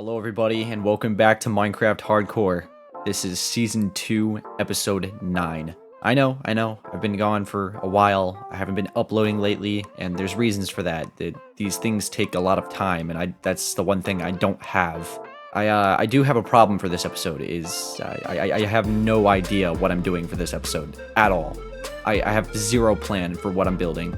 Hello everybody and welcome back to Minecraft Hardcore. This is Season 2, Episode 9. I know, I've been gone for a while, I haven't been uploading lately, and there's reasons for that. These things take a lot of time, and that's the one thing I don't have. I do have a problem for this episode, I have no idea what I'm doing for this episode, at all. I have zero plan for what I'm building.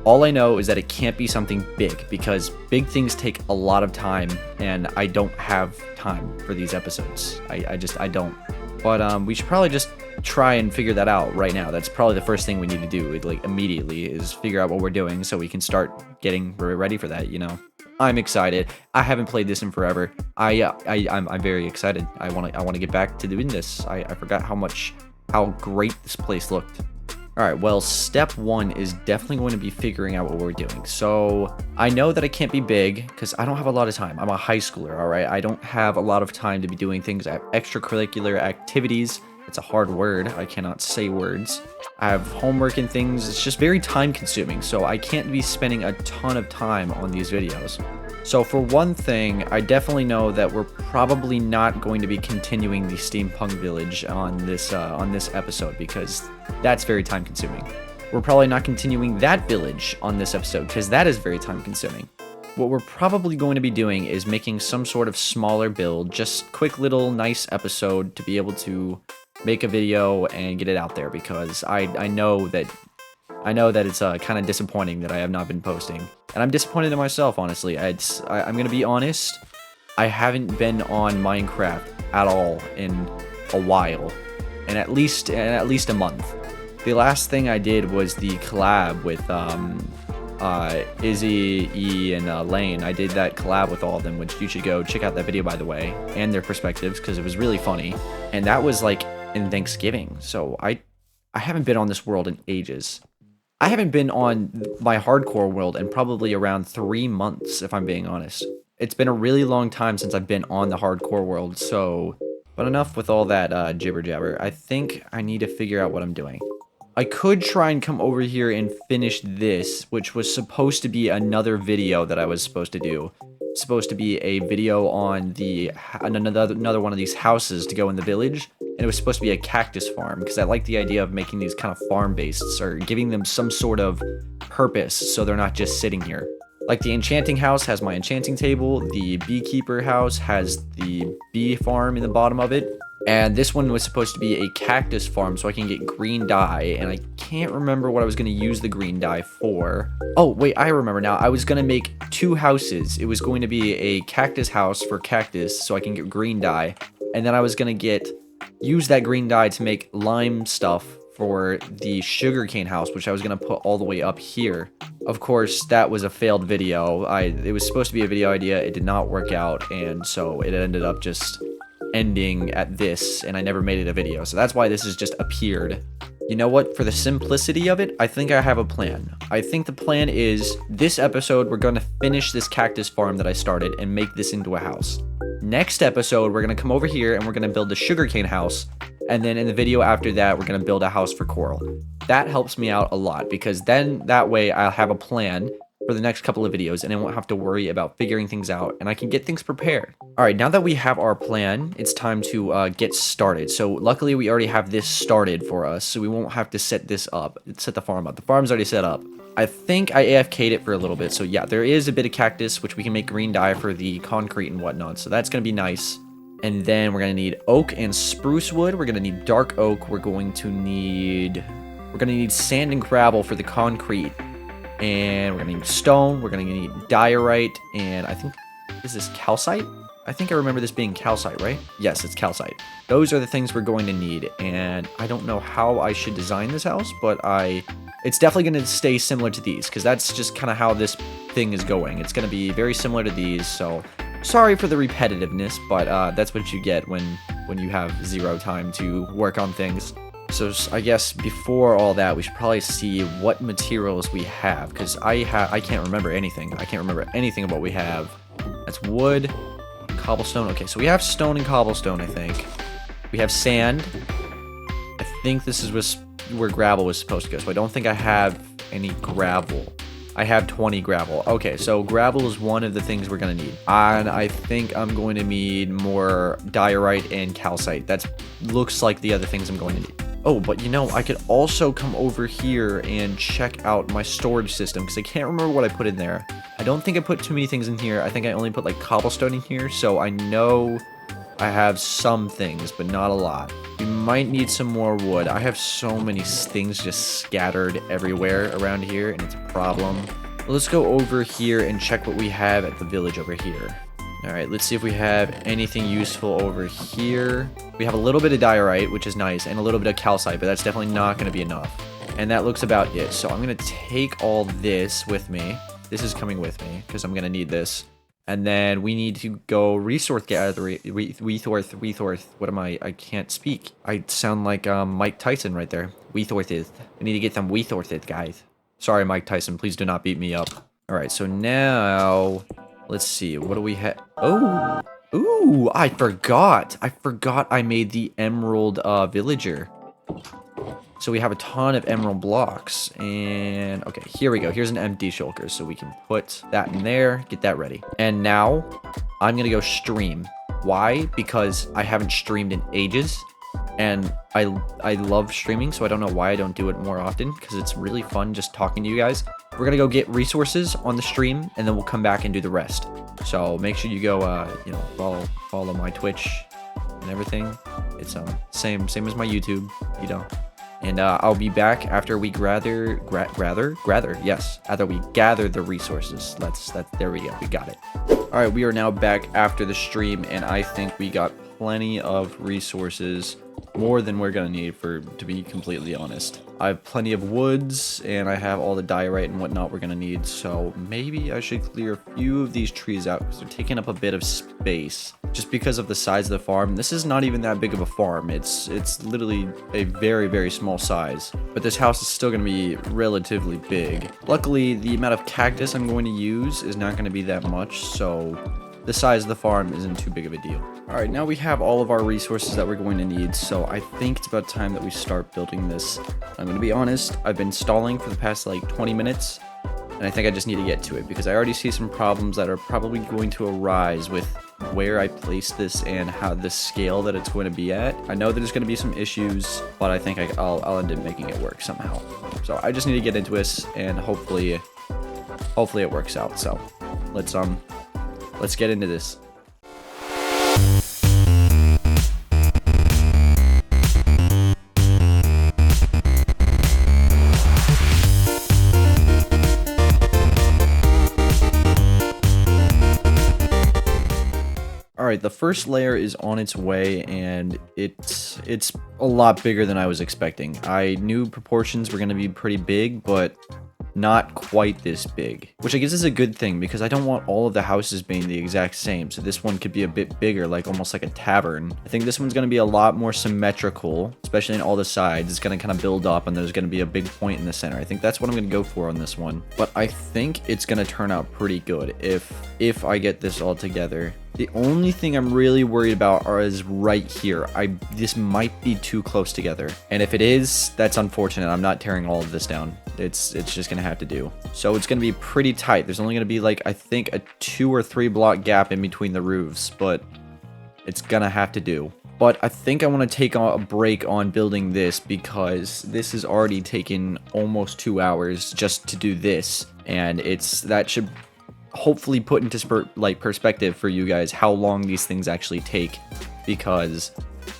All I know is that it can't be something big, because big things take a lot of time, and I don't have time for these episodes. I don't. But we should probably just try and figure that out right now. That's probably the first thing we need to do, like, immediately, is figure out what we're doing so we can start getting ready for that, you know? I'm excited. I haven't played this in forever. I'm very excited. I wanna get back to doing this. I forgot how great this place looked. Alright, well, step one is definitely going to be figuring out what we're doing. So, I know that it can't be big, because I don't have a lot of time. I'm a high schooler, alright? I don't have a lot of time to be doing things. I have extracurricular activities. It's a hard word. I cannot say words. I have homework and things. It's just very time consuming, so I can't be spending a ton of time on these videos. So for one thing, I definitely know that we're probably not going to be continuing the steampunk village on this episode, because that's very time consuming. We're probably not continuing that village on this episode, because that is very time consuming. What we're probably going to be doing is making some sort of smaller build, just quick little nice episode to be able to make a video and get it out there, because I know that it's kind of disappointing that I have not been posting. And I'm disappointed in myself, honestly. I'm going to be honest. I haven't been on Minecraft at all in a while. And at least a month. The last thing I did was the collab with Izzy, E, and Lane. I did that collab with all of them, which you should go check out that video, by the way, and their perspectives, because it was really funny. And that was like in Thanksgiving. So I haven't been on this world in ages. I haven't been on my hardcore world in probably around 3 months, if I'm being honest. It's been a really long time since I've been on the hardcore world, so... But enough with all that jibber jabber. I think I need to figure out what I'm doing. I could try and come over here and finish this, which was supposed to be another video that I was supposed to do. It's supposed to be a video on another one of these houses to go in the village. And it was supposed to be a cactus farm, because I like the idea of making these kind of farm-based, or giving them some sort of purpose, so they're not just sitting here. Like the enchanting house has my enchanting table, the beekeeper house has the bee farm in the bottom of it, and this one was supposed to be a cactus farm so I can get green dye, and I can't remember what I was going to use the green dye for. Oh, wait, I remember now. I was going to make 2 houses. It was going to be a cactus house for cactus so I can get green dye, and then I was going to use that green dye to make lime stuff for the sugarcane house, which I was going to put all the way up here. Of course, that was a failed video. It was supposed to be a video idea. It did not work out, and so it ended up just ending at this, and I never made it a video. So that's why this has just appeared. You know what? For the simplicity of it, I think I have a plan. I think the plan is, this episode, we're going to finish this cactus farm that I started and make this into a house. Next episode, we're going to come over here and we're going to build the sugarcane house. And then in the video after that, we're going to build a house for Coral. That helps me out a lot, because then that way I'll have a plan for the next couple of videos, and I won't have to worry about figuring things out, and I can get things prepared. Alright, now that we have our plan, it's time to get started. So luckily we already have this started for us, so we won't have to set this up. Set the farm up. The farm's already set up. I think I AFK'd it for a little bit, so yeah, there is a bit of cactus, which we can make green dye for the concrete and whatnot, so that's going to be nice. And then we're going to need oak and spruce wood. We're going to need dark oak. We're going to need sand and gravel for the concrete. And we're going to need stone. We're going to need diorite. And I think, is this calcite? I think I remember this being calcite, right? Yes, it's calcite. Those are the things we're going to need. And I don't know how I should design this house, but it's definitely going to stay similar to these, because that's just kind of how this thing is going. It's going to be very similar to these, so sorry for the repetitiveness, but that's what you get when you have zero time to work on things. So I guess before all that, we should probably see what materials we have, because I can't remember anything. I can't remember anything of what we have. That's wood, cobblestone. Okay, so we have stone and cobblestone, I think. We have sand. I think this is where gravel was supposed to go, so I don't think I have any gravel. I have 20 gravel. Okay, so gravel is one of the things we're gonna need. And I think I'm going to need more diorite and calcite. That looks like the other things I'm going to need. Oh, but you know, I could also come over here and check out my storage system because I can't remember what I put in there. I don't think I put too many things in here. I think I only put like cobblestone in here, so I know I have some things, but not a lot. We might need some more wood. I have so many things just scattered everywhere around here, and it's a problem. Let's go over here and check what we have at the village over here. Alright, let's see if we have anything useful over here. We have a little bit of diorite, which is nice, and a little bit of calcite, but that's definitely not going to be enough. And that looks about it. So I'm going to take all this with me. This is coming with me, because I'm going to need this. And then we need to go resource gathering. What am I? I can't speak. I sound like Mike Tyson right there. Resources. We need to get some resources, guys. Sorry, Mike Tyson. Please do not beat me up. Alright, so now... Let's see, what do we have? Oh, ooh, I forgot. I made the emerald villager. So we have a ton of emerald blocks. And, okay, here we go. Here's an empty shulker. So we can put that in there, get that ready. And now, I'm going to go stream. Why? Because I haven't streamed in ages. And I love streaming, so I don't know why I don't do it more often. Because it's really fun just talking to you guys. We're going to go get resources on the stream, and then we'll come back and do the rest. So make sure you go, you know, follow my Twitch and everything. It's same as my YouTube, you know. And I'll be back after we gather, yes, after we gather the resources. There we go, we got it. All right, we are now back after the stream, and I think we got plenty of resources. More than we're gonna need, to be completely honest. I have plenty of woods, and I have all the diorite and whatnot we're gonna need, so maybe I should clear a few of these trees out, because they're taking up a bit of space, just because of the size of the farm. This is not even that big of a farm. It's literally a very, very small size, but this house is still gonna be relatively big. Luckily, the amount of cactus I'm going to use is not gonna be that much, so the size of the farm isn't too big of a deal. Alright, now we have all of our resources that we're going to need, so I think it's about time that we start building this. I'm going to be honest, I've been stalling for the past like 20 minutes, and I think I just need to get to it, because I already see some problems that are probably going to arise with where I place this and how the scale that it's going to be at. I know there's going to be some issues, but I think I'll end up making it work somehow. So I just need to get into this, and hopefully it works out. So let's get into this. Alright, the first layer is on its way, and it's a lot bigger than I was expecting. I knew proportions were going to be pretty big, but not quite this big, which I guess is a good thing, because I don't want all of the houses being the exact same, so this one could be a bit bigger, like almost like a tavern. I think this one's going to be a lot more symmetrical, especially in all the sides. It's going to kind of build up, and there's going to be a big point in the center. I think that's what I'm going to go for on this one, but I think it's going to turn out pretty good if I get this all together. The only thing I'm really worried about is right here. This might be too close together. And if it is, that's unfortunate. I'm not tearing all of this down. It's just going to have to do. So it's going to be pretty tight. There's only going to be like, I think, a 2 or 3 block gap in between the roofs, but it's going to have to do. But I think I want to take a break on building this, because this has already taken almost 2 hours just to do this. And that should hopefully put into perspective for you guys how long these things actually take, because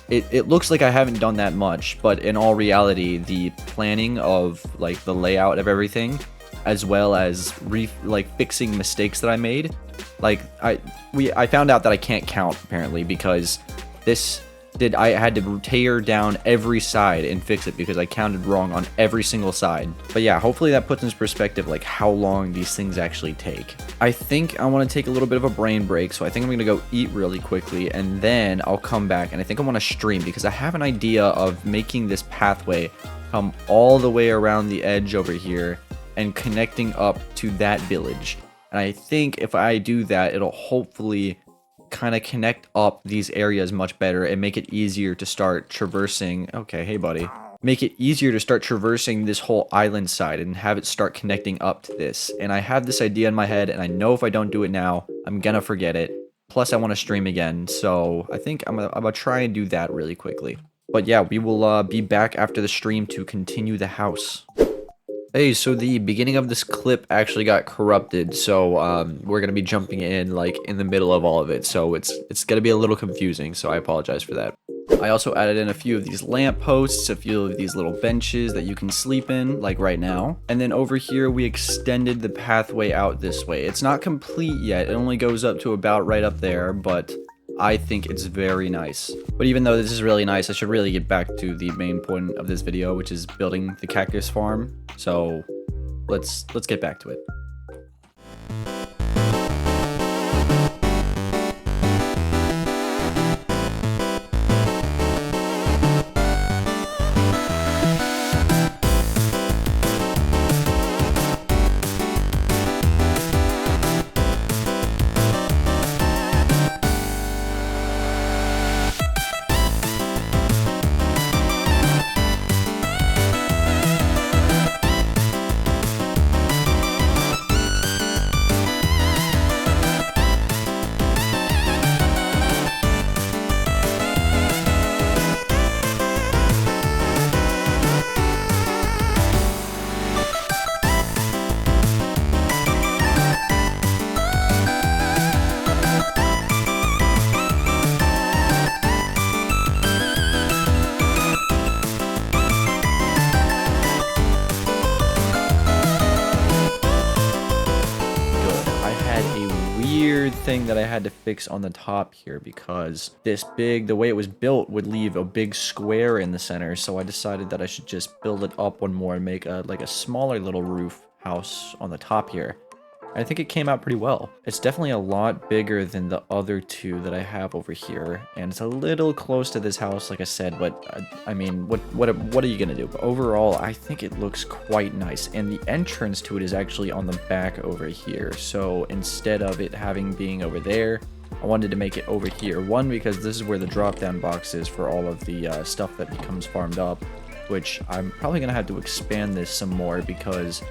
it looks like I haven't done that much, but in all reality, the planning of like the layout of everything, as well as fixing mistakes that I made, like I found out that I can't count apparently, because I had to tear down every side and fix it because I counted wrong on every single side. But yeah, hopefully that puts into perspective like how long these things actually take. I think I want to take a little bit of a brain break, so I think I'm going to go eat really quickly, and then I'll come back, and I think I want to stream, because I have an idea of making this pathway come all the way around the edge over here and connecting up to that village. And I think if I do that, it'll hopefully kind of connect up these areas much better and make it easier to start traversing. Okay, hey buddy. make it easier to start traversing this whole island side and have it start connecting up to this. And I have this idea in my head, and I know if I don't do it now, I'm gonna forget it. Plus, I want to stream again, so I think I'm gonna try and do that really quickly. But yeah, we will be back after the stream to continue the house. Hey, so the beginning of this clip actually got corrupted, so we're gonna be jumping in like in the middle of all of it, so it's gonna be a little confusing, so I apologize for that. I also added in a few of these lamp posts, a few of these little benches that you can sleep in, like right now. And then over here, we extended the pathway out this way. It's not complete yet, it only goes up to about right up there, but I think it's very nice. But even though this is really nice, I should really get back to the main point of this video, which is building the cactus farm. So let's get back to it. Thing that I had to fix on the top here, because the way it was built would leave a big square in the center, so I decided that I should just build it up one more and make like a smaller little roof house on the top here. I think it came out pretty well. It's definitely a lot bigger than the other two that I have over here, and it's a little close to this house, like I said, but I mean, what are you gonna do? But overall, I think it looks quite nice, and the entrance to it is actually on the back over here, so instead of it being over there, I wanted to make it over here. One, because this is where the drop-down box is for all of the stuff that becomes farmed up, which I'm probably gonna have to expand this some more, because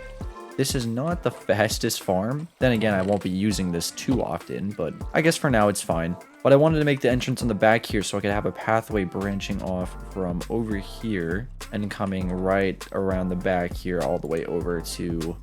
this is not the fastest farm. Then again, I won't be using this too often, but I guess for now it's fine. But I wanted to make the entrance on the back here so I could have a pathway branching off from over here and coming right around the back here all the way over to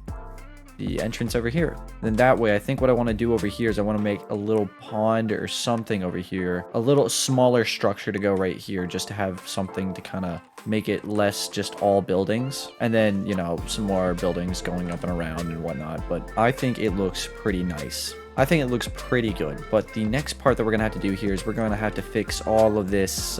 the entrance over here. Then that way, I think what I want to do over here is I want to make a little pond or something over here, a little smaller structure to go right here, just to have something to kind of make it less just all buildings, and then, you know, some more buildings going up and around and whatnot. But I think it looks pretty nice. I think it looks pretty good. But the next part that we're gonna have to do here is we're gonna have to fix all of this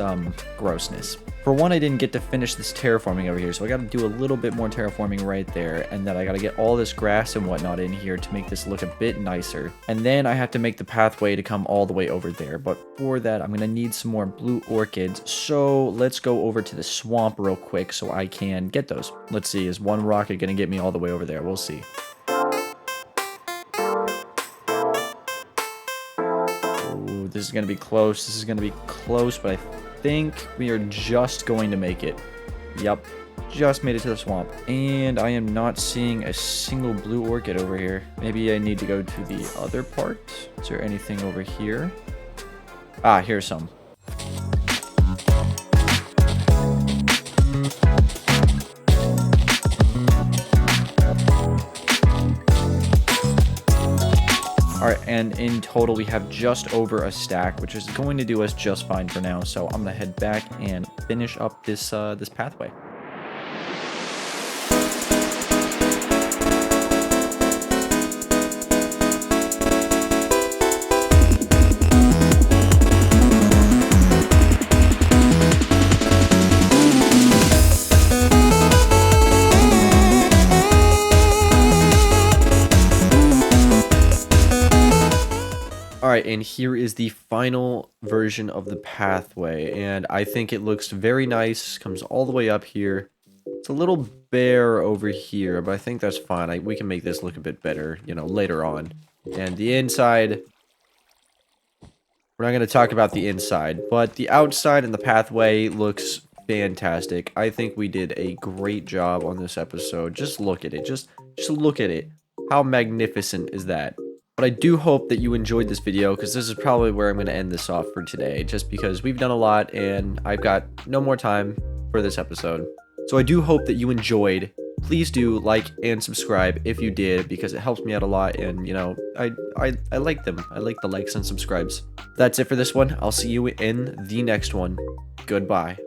grossness. For one, I didn't get to finish this terraforming over here, so I gotta do a little bit more terraforming right there, and then I gotta get all this grass and whatnot in here to make this look a bit nicer. And then I have to make the pathway to come all the way over there, but for that, I'm gonna need some more blue orchids, so let's go over to the swamp real quick so I can get those. Let's see, is one rocket gonna get me all the way over there? We'll see. Ooh, this is gonna be close. This is gonna be close, but I think we are just going to make it. Yep, just made it to the swamp. And I am not seeing a single blue orchid over here. Maybe I need to go to the other part. Is there anything over here? Ah, here's some. Alright, and in total we have just over a stack, which is going to do us just fine for now. So I'm gonna head back and finish up this this pathway. Alright, and here is the final version of the pathway, and I think it looks very nice, comes all the way up here. It's a little bare over here, but I think that's fine. We can make this look a bit better, you know, later on. And the inside, we're not going to talk about the inside, but the outside and the pathway looks fantastic. I think we did a great job on this episode. Just look at it. Just look at it. How magnificent is that? But I do hope that you enjoyed this video, because this is probably where I'm going to end this off for today, just because we've done a lot and I've got no more time for this episode. So I do hope that you enjoyed. Please do like and subscribe if you did, because it helps me out a lot, and you know, I like them. I like the likes and subscribes. That's it for this one. I'll see you in the next one. Goodbye.